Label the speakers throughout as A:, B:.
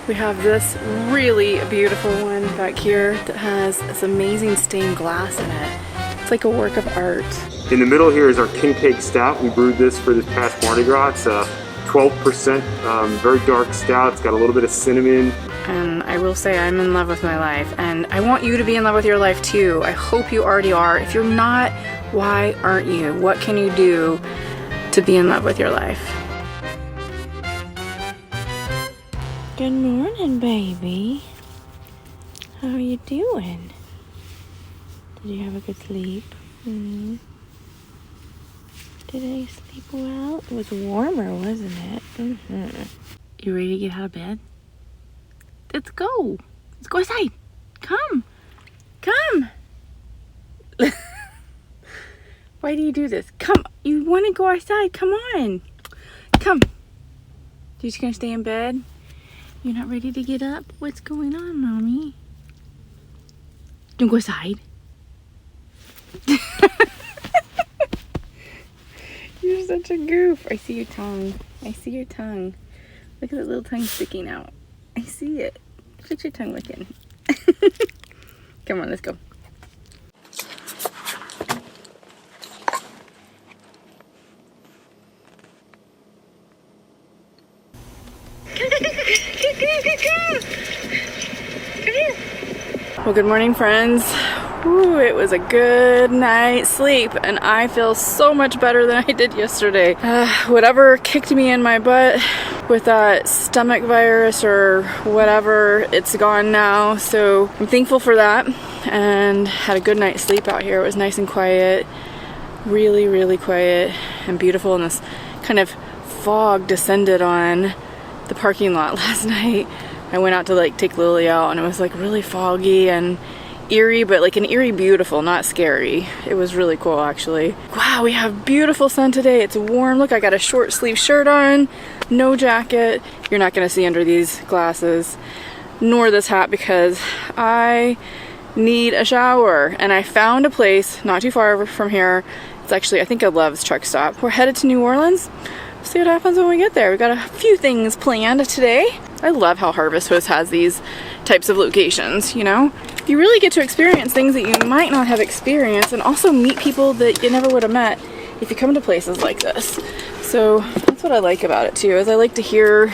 A: We have this really beautiful one back here that has this amazing stained glass in it. It's like a work of art.
B: In the middle here is our king cake stout. We brewed this for this past Mardi Gras. It's a 12%, very dark stout. It's got a little bit of cinnamon.
A: And I will say I'm in love with my life, and I want you to be in love with your life too. I hope you already are. If you're not, why aren't you? What can you do to be in love with your life? Good morning, baby. How are you doing? Did you have a good sleep? Mm-hmm. Did I sleep well? It was warmer, wasn't it? Mm-hmm. You ready to get out of bed? Let's go. Let's go outside. Come. Come. Why do you do this? Come. You want to go outside. Come on. Come. You just going to stay in bed? You're not ready to get up? What's going on, Mommy? Don't go outside. You're such a goof. I see your tongue. I see your tongue. Look at that little tongue sticking out. I see it. Look at your tongue licking. Come on, let's go. Well, good morning, friends. Ooh, it was a good night's sleep, and I feel so much better than I did yesterday. Whatever kicked me in my butt with that stomach virus or whatever, it's gone now, so I'm thankful for that, and had a good night's sleep out here. It was nice and quiet, really, really quiet and beautiful, and this kind of fog descended on the parking lot last night. I went out to like take Lily out, and it was like really foggy and eerie, but like an eerie beautiful, not scary. It was really cool, actually. Wow, we have beautiful sun today. It's warm. Look, I got a short sleeve shirt on, no jacket. You're not gonna see under these glasses, nor this hat, because I need a shower, and I found a place not too far from here. It's actually, I think, a Love's truck stop. We're headed to New Orleans. See what happens when we get there. We got a few things planned today. I love how Harvest Host has these types of locations, you know? You really get to experience things that you might not have experienced, and also meet people that you never would have met if you come to places like this. So that's what I like about it too, is I like to hear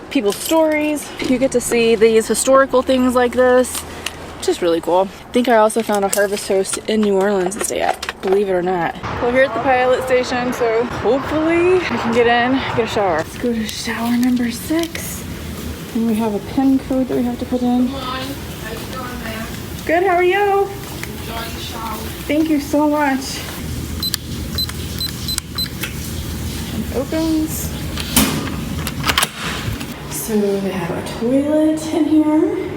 A: people's stories. You get to see these historical things like this, which is really cool. I think I also found a Harvest Host in New Orleans to stay at, believe it or not. We're here at the pilot station, so hopefully we can get in, get a shower. Let's go to shower number 6. And we have a PIN code that we have to put in.
C: Good morning. How you doing, ma'am?
A: Good, how are you?
C: Enjoy the shower.
A: Thank you so much. It opens. So they have a toilet in here.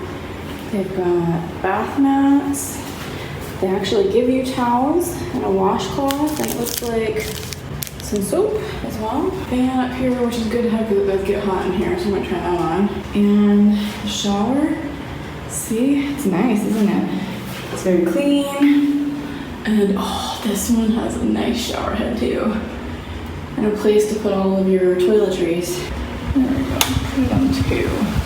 A: They've got bath mats. They actually give you towels and a washcloth, and it looks like some soap as well. Fan up here, which is good to have because it does get hot in here, so I'm gonna try that on. And the shower. See, it's nice, isn't it? It's very clean. And oh, this one has a nice shower head too. And a place to put all of your toiletries. There we go, put it on 2.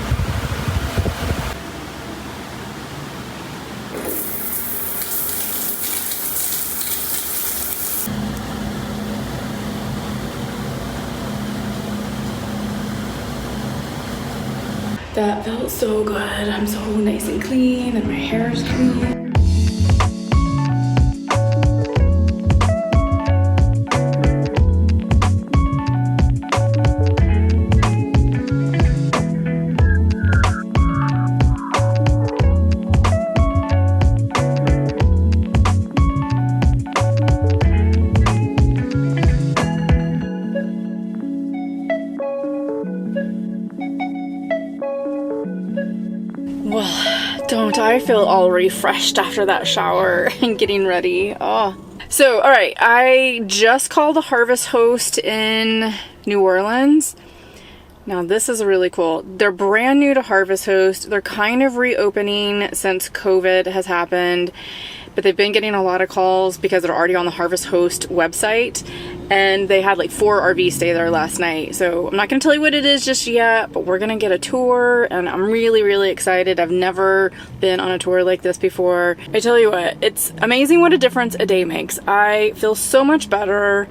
A: That felt so good. I'm so nice and clean, and my hair is clean. Well, don't I feel all refreshed after that shower and getting ready. Oh. So, all right, I just called a Harvest Host in New Orleans. Now, this is really cool. They're brand new to Harvest Host. They're kind of reopening since COVID has happened. but they've been getting a lot of calls because they're already on the Harvest Host website, and they had like 4 RVs stay there last night. So I'm not going to tell you what it is just yet, but we're going to get a tour, and I'm really excited. I've never been on a tour like this before. I tell you what, it's amazing what a difference a day makes. I feel so much better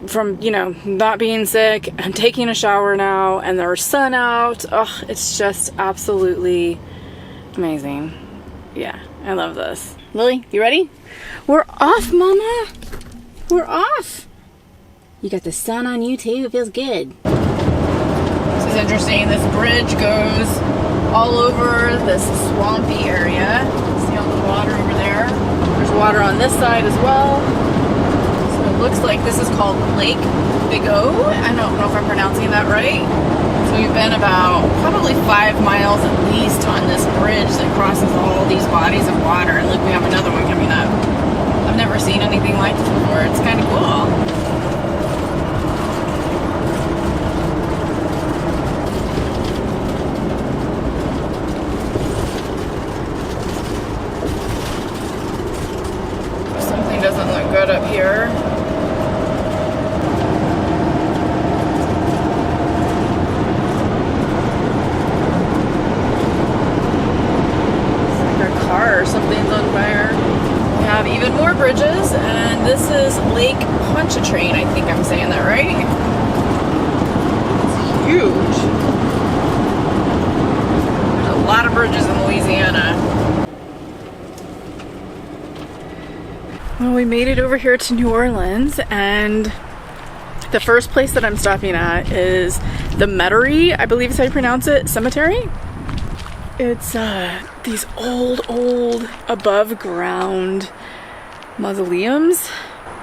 A: from, you know, not being sick. I'm taking a shower now, and there's sun out. Oh, it's just absolutely amazing. Yeah, I love this. Lily, you ready? We're off, Mama. We're off. You got the sun on you too. It feels good. This is interesting. This bridge goes all over this swampy area. See all the water over there? There's water on this side as well. It looks like this is called Lake Bigot. I don't know if I'm pronouncing that right. So we've been about probably 5 miles at least on this bridge that crosses all these bodies of water. And look, we have another one coming up. I've never seen anything like this before. It's kind of cool. Something doesn't look good up here. Something's on fire. We have even more bridges, and this is Lake Pontchartrain. I think I'm saying that right. It's huge. There's a lot of bridges in Louisiana. Well, we made it over here to New Orleans, and the first place that I'm stopping at is the Brewery, I believe is how you pronounce it, cemetery. It's these old above ground mausoleums.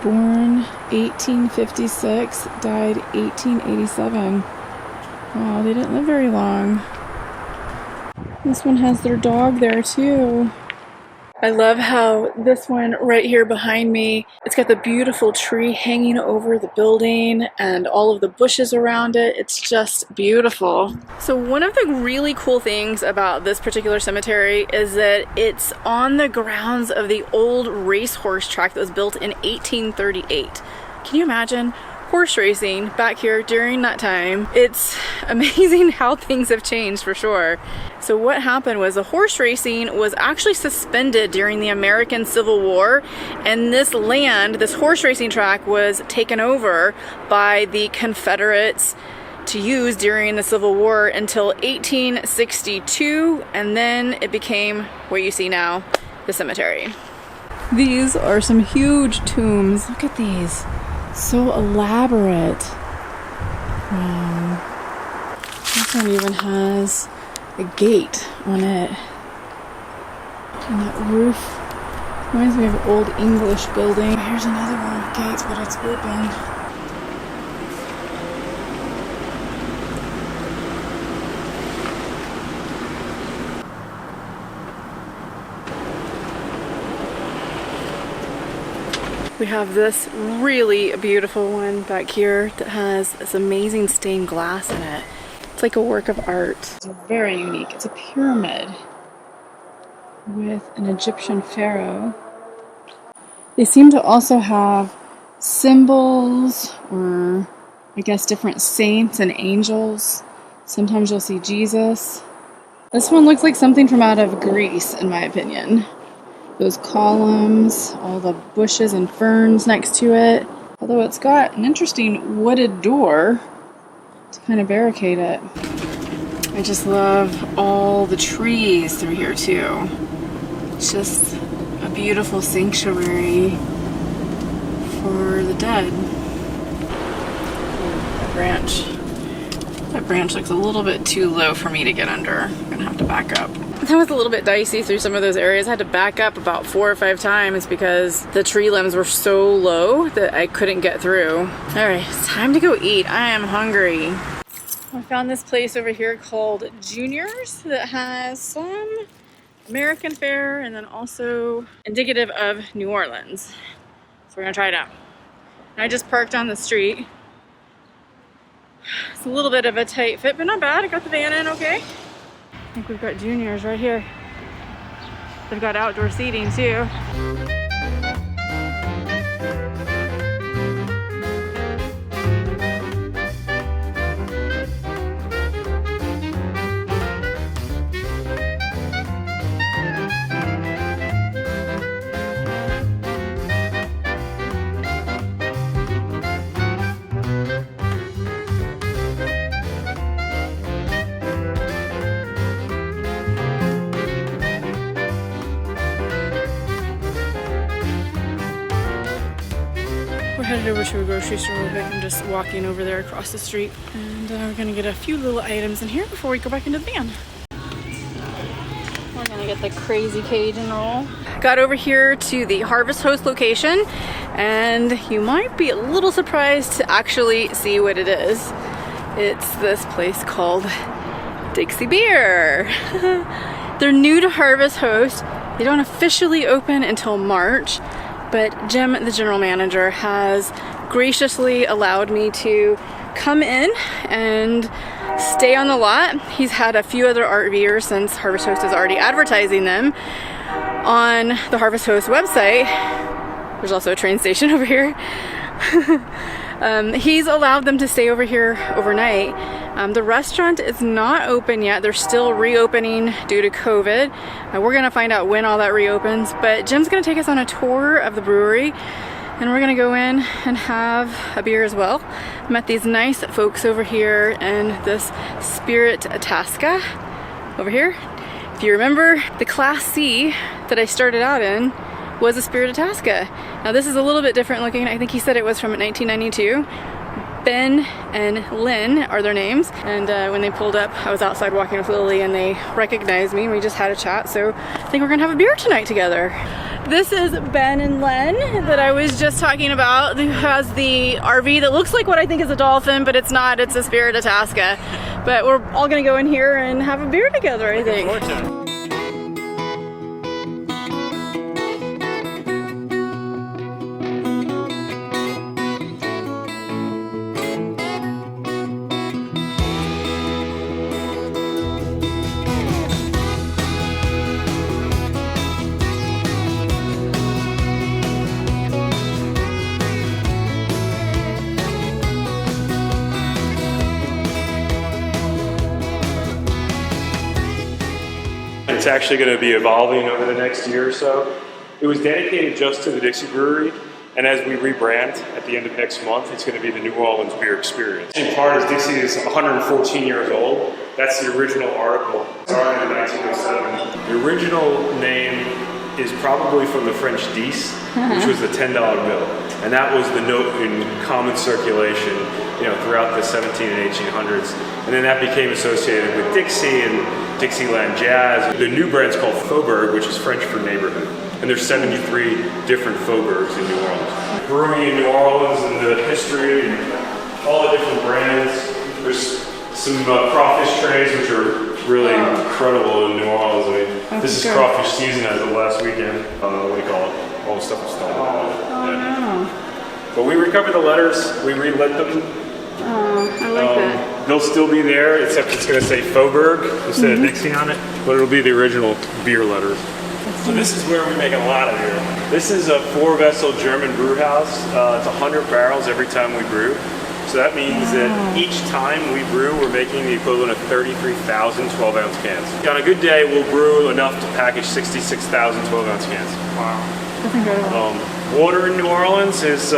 A: Born 1856, died 1887. Wow, they didn't live very long. This one has their dog there too. I love how this one right here behind me, it's got the beautiful tree hanging over the building and all of the bushes around it. It's just beautiful. So one of the really cool things about this particular cemetery is that it's on the grounds of the old racehorse track that was built in 1838. Can you imagine? Horse racing back here during that time. It's amazing how things have changed for sure. So what happened was the horse racing was actually suspended during the American Civil War, and this land, this horse racing track, was taken over by the Confederates to use during the Civil War until 1862, and then it became what you see now, the cemetery. These are some huge tombs. Look at these. So elaborate. Wow. This one even has a gate on it. And that roof reminds me of an old English building. Here's another one with gates, but it's open. We have this really beautiful one back here that has this amazing stained glass in it. It's like a work of art. It's very unique. It's a pyramid with an Egyptian pharaoh. They seem to also have symbols, or I guess different saints and angels. Sometimes you'll see Jesus. This one looks like something from out of Greece, in my opinion. Those columns, all the bushes and ferns next to it. Although it's got an interesting wooded door to kind of barricade it. I just love all the trees through here too. It's just a beautiful sanctuary for the dead. That branch looks a little bit too low for me to get under. I'm gonna have to back up. That was a little bit dicey through some of those areas. I had to back up about 4 or 5 times because the tree limbs were so low that I couldn't get through. All right, it's time to go eat. I am hungry. I found this place over here called Junior's that has some American fare and then also indicative of New Orleans. So we're gonna try it out. And I just parked on the street. It's a little bit of a tight fit, but not bad. I got the van in okay. I think we've got Junior's right here. They've got outdoor seating too. We're headed over to a grocery store real quick. I'm just walking over there across the street. And we're gonna get a few little items in here before we go back into the van. We're gonna get the crazy Cajun roll. Got over here to the Harvest Host location, and you might be a little surprised to actually see what it is. It's this place called Dixie Beer. They're new to Harvest Host. They don't officially open until March, but Jim, the general manager, has graciously allowed me to come in and stay on the lot. He's had a few other RVers since Harvest Host is already advertising them on the Harvest Host website. There's also a train station over here. He's allowed them to stay over here overnight. The restaurant is not open yet. They're still reopening due to COVID. We're gonna find out when all that reopens, but Jim's gonna take us on a tour of the brewery, and we're gonna go in and have a beer as well. Met these nice folks over here in this Spirit Itasca over here. If you remember, the Class C that I started out in was a Spirit Itasca. Now this is a little bit different looking. I think he said it was from 1992. Ben and Lynn are their names, and when they pulled up, I was outside walking with Lily and they recognized me and we just had a chat, so I think we're gonna have a beer tonight together. This is Ben and Len that I was just talking about, who has the RV that looks like what I think is a dolphin, but it's not, it's a Spirit Itasca. But we're all gonna go in here and have a beer together, I think.
B: It's actually going to be evolving over the next year or so. It was dedicated just to the Dixie Brewery, and as we rebrand at the end of next month, it's going to be the New Orleans Beer Experience. In part, as Dixie is 114 years old, that's the original article, started in 1907. The original name is probably from the French 10, which was the $10 bill, and that was the note in common circulation, you know, throughout the 17 and 1800s, and then that became associated with Dixie and Dixieland Jazz. The new brand's called Faubourg, which is French for neighborhood, and there's 73 different Faubourgs in New Orleans. Brewing in New Orleans and the history and all the different brands. There's some crawfish trays, which are really incredible in New Orleans. I mean, this is crawfish season as of last weekend. What do you call it? All the stuff is stolen. But we recovered the letters, we relit them.
A: Oh, I like that.
B: They'll still be there, except it's going to say Faubourg instead of Dixie on it, but it'll be the original beer letters. So this is where we make a lot of beer. This is a 4-vessel German brew house. It's 100 barrels every time we brew. So that means that each time we brew, we're making the equivalent of 33,000 12-ounce cans. On a good day, we'll brew enough to package 66,000 12-ounce cans. Wow.
A: That's incredible.
B: Water in New Orleans is you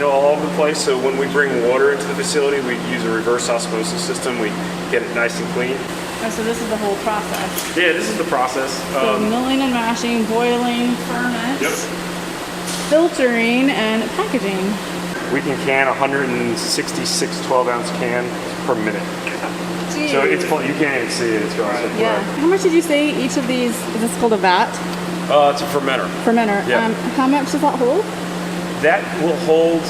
B: know, all over the place. So when we bring water into the facility, we use a reverse osmosis system. We get it nice and clean.
A: Oh, so this is the whole process.
B: Yeah, this is the process.
A: So milling and mashing, boiling, ferment, filtering, and packaging.
B: We can can 166 12-ounce cans per minute.
A: Jeez.
B: So it's you can't even see it. It's going so
A: yeah. How much did you say each of these? Is this called a vat?
B: It's a fermenter.
A: Fermenter.
B: Yeah.
A: How much does that hold?
B: That will hold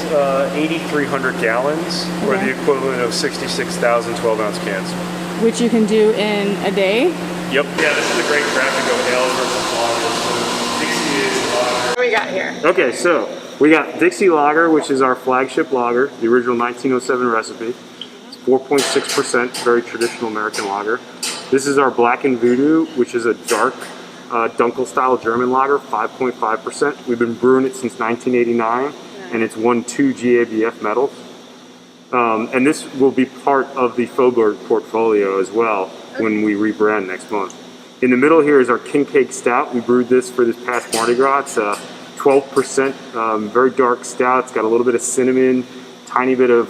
B: 8,300 gallons, or the equivalent of 66,000 12-ounce cans.
A: Which you can do in a day?
B: Yep. Yeah, this is a great graphic of ale versus lager. So Dixie is lager.
A: What do we got here?
B: Okay, so we got Dixie Lager, which is our flagship lager, the original 1907 recipe. It's 4.6%, very traditional American lager. This is our Black and Voodoo, which is a dark Dunkel style German lager, 5.5%. We've been brewing it since 1989, and it's won 2 GABF medals. And this will be part of the Faubourg portfolio as well when we rebrand next month. In the middle here is our King Cake Stout. We brewed this for this past Mardi Gras. It's a 12%, very dark stout. It's got a little bit of cinnamon, tiny bit of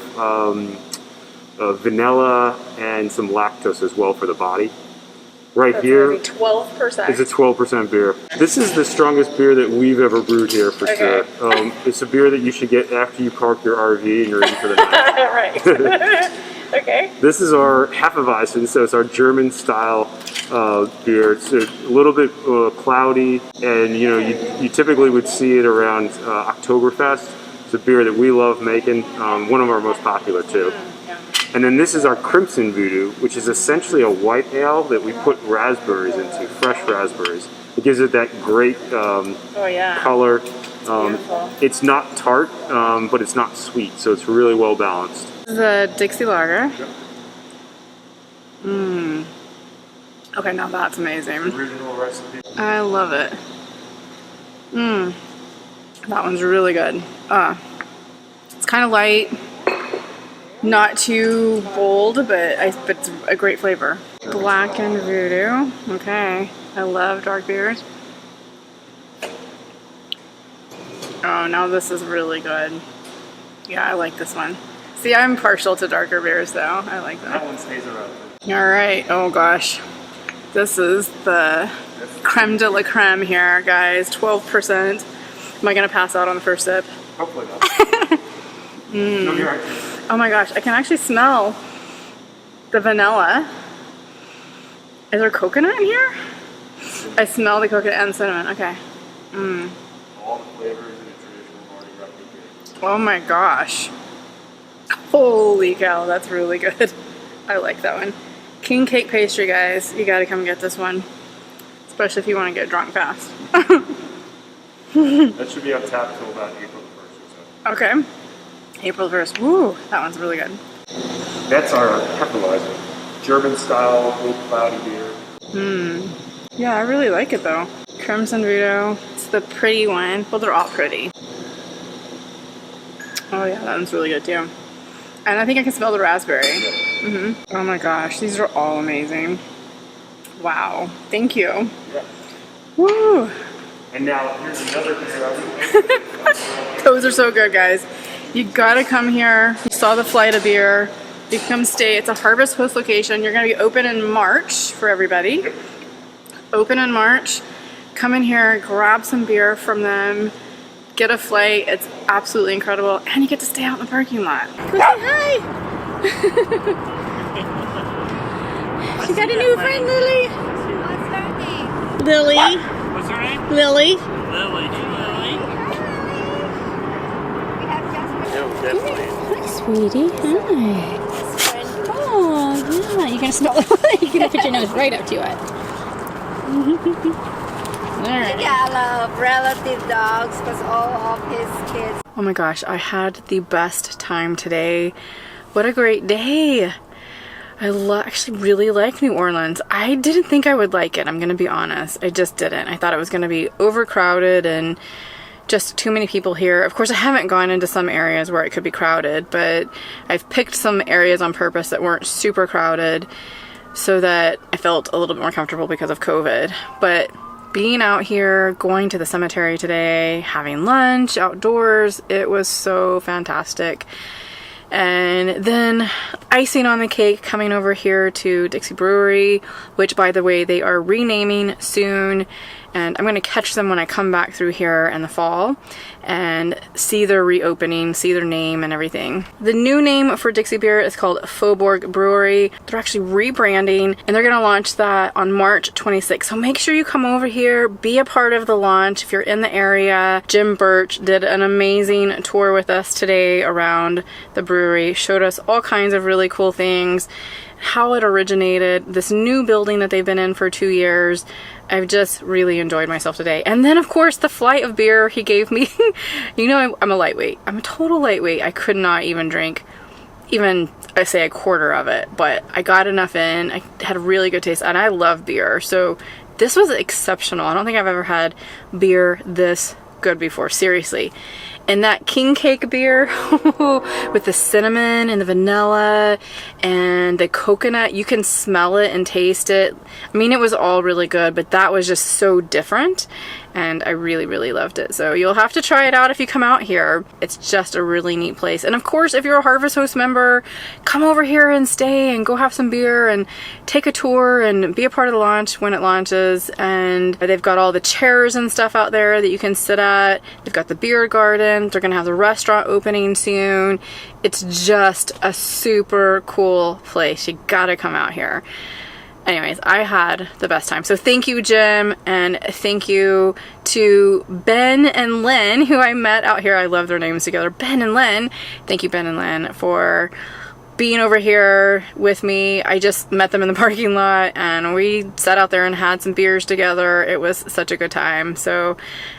B: vanilla, and some lactose as well for the body. Right here is
A: 12%.
B: a 12% beer. This is the strongest beer that we've ever brewed here for sure. It's a beer that you should get after you park your RV and you're in for the night.
A: Right. Okay.
B: This is our Hefeweizen, so it's our German style beer. It's a little bit cloudy, and you typically would see it around Oktoberfest. It's a beer that we love making, one of our most popular too. And then this is our Crimson Voodoo, which is essentially a white ale that we put raspberries into, fresh raspberries. It gives it that great color. It's not tart, but it's not sweet, so it's really well balanced.
A: This is a Dixie Lager. Okay, now that's amazing.
B: Original recipe.
A: I love it. That one's really good. It's kind of light. Not too bold, but it's a great flavor. Blackened Voodoo. Okay. I love dark beers. Oh, now this is really good. Yeah, I like this one. See, I'm partial to darker beers, though. I like that.
B: That one stays around.
A: All right. Oh, gosh. This is the creme de la creme here, guys. 12%. Am I going to pass out on the first sip?
B: Hopefully not. No, you're right.
A: Oh my gosh, I can actually smell the vanilla. Is there coconut in here? I smell the coconut and cinnamon. Okay.
B: All the flavors in a traditional Mardi Gras beer.
A: Oh my gosh. Holy cow, that's really good. I like that one. King Cake Pastry, guys. You gotta come get this one. Especially if you want to get drunk fast.
B: That should be on tap until about April 1st or so.
A: Okay. April 1st. Woo, that one's really good.
B: That's our Hefeweizen. German style, old cloudy beer.
A: Yeah, I really like it though. Crimson Voodoo. It's the pretty one. Well, they're all pretty. Oh yeah, that one's really good too. And I think I can smell the raspberry. Oh my gosh, these are all amazing. Wow, thank you.
B: Yeah.
A: Woo!
B: And now here's another beer.
A: Those are so good, guys. You gotta come here. You saw the flight of beer. You can come stay. It's a Harvest Host location. You're gonna be open in March for everybody. Open in March. Come in here, grab some beer from them, get a flight. It's absolutely incredible. And you get to stay out in the parking lot. Go say hi! She got a new friend, Lily.
C: What's her name?
A: Lily.
D: What's her name?
A: Lily.
D: Lily. Hey, Lily.
C: We have just
B: No, definitely.
A: Hi, sweetie. Hi. Oh, yeah. You're gonna smell it. You're gonna put your nose right up to it. Alright.
C: Yeah, I love relative dogs because all of his kids.
A: Oh my gosh, I had the best time today. What a great day. I actually really like New Orleans. I didn't think I would like it, I'm gonna be honest. I just didn't. I thought it was gonna be overcrowded and just too many people here. Of course, I haven't gone into some areas where it could be crowded, but I've picked some areas on purpose that weren't super crowded so that I felt a little bit more comfortable because of COVID. But being out here, going to the cemetery today, having lunch outdoors, it was so fantastic. And then icing on the cake, coming over here to Dixie Brewery, which by the way, they are renaming soon. And I'm going to catch them when I come back through here in the fall and see their reopening, see their name and everything. The new name for Dixie Beer is called Faubourg Brewery. They're actually rebranding and they're going to launch that on March 26th. So make sure you come over here, be a part of the launch if you're in the area. Jim Birch did an amazing tour with us today around the brewery, showed us all kinds of really cool things, how it originated, this new building that they've been in for 2 years. I've just really enjoyed myself today. And then of course the flight of beer he gave me. You know, I'm a lightweight. I'm a total lightweight. I could not even drink even I say a quarter of it, but I got enough in. I had a really good taste, and I love beer, so this was exceptional. I don't think I've ever had beer this good before, seriously. And that king cake beer with the cinnamon and the vanilla and the coconut, you can smell it and taste it. I mean, it was all really good, but that was just so different, and I really, really loved it. So you'll have to try it out if you come out here. It's just a really neat place. And of course, if you're a Harvest Host member, come over here and stay and go have some beer and take a tour and be a part of the launch when it launches. And they've got all the chairs and stuff out there that you can sit at. They've got the beer garden. They're gonna have the restaurant opening soon. It's just a super cool place. You gotta come out here. Anyways, I had the best time. So thank you, Jim, and thank you to Ben and Lynn, who I met out here. I love their names together. Ben and Lynn. Thank you, Ben and Lynn, for being over here with me. I just met them in the parking lot, and we sat out there and had some beers together. It was such a good time. So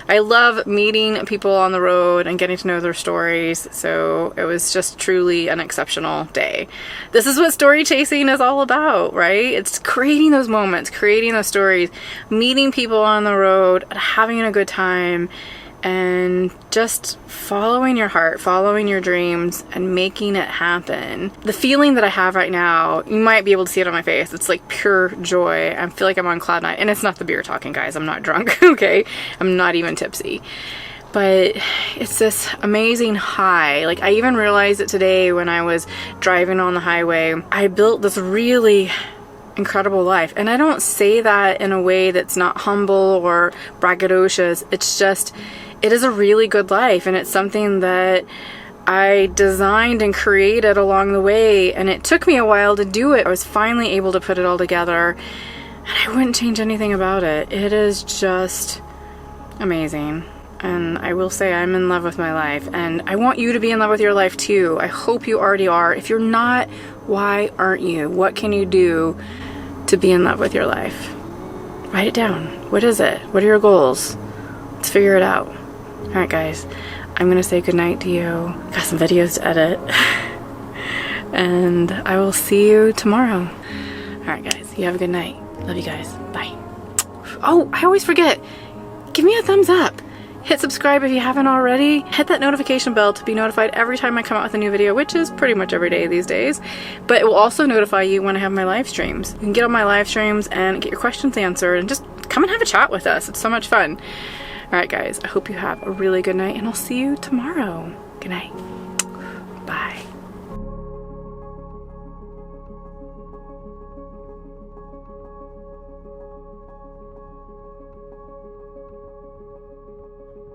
A: I love meeting people on the road and getting to know their stories. So it was just truly an exceptional day. This is what story chasing is all about, right? It's creating those moments, creating those stories, meeting people on the road, having a good time, and just following your heart, following your dreams, and making it happen. The feeling that I have right now, you might be able to see it on my face. It's like pure joy. I feel like I'm on cloud nine, and it's not the beer talking, guys. I'm not drunk, okay? I'm not even tipsy. But it's this amazing high. Like, I even realized it today when I was driving on the highway. I built this really incredible life, and I don't say that in a way that's not humble or braggadocious. It's just, it is a really good life, and it's something that I designed and created along the way, and it took me a while to do it. I was finally able to put it all together, and I wouldn't change anything about it. It is just amazing, and I will say I'm in love with my life, and I want you to be in love with your life too. I hope you already are. If you're not, why aren't you? What can you do to be in love with your life? Write it down. What is it? What are your goals? Let's figure it out. All right, guys, I'm gonna say goodnight to you. Got some videos to edit. And I will see you tomorrow. All right, guys, you have a good night. Love you guys. Bye. Oh, I always forget. Give me a thumbs up. Hit subscribe if you haven't already. Hit that notification bell to be notified every time I come out with a new video, which is pretty much every day these days. But it will also notify you when I have my live streams. You can get on my live streams and get your questions answered, and just come and have a chat with us. It's so much fun. All right, guys, I hope you have a really good night, and I'll see you tomorrow. Good night. Bye.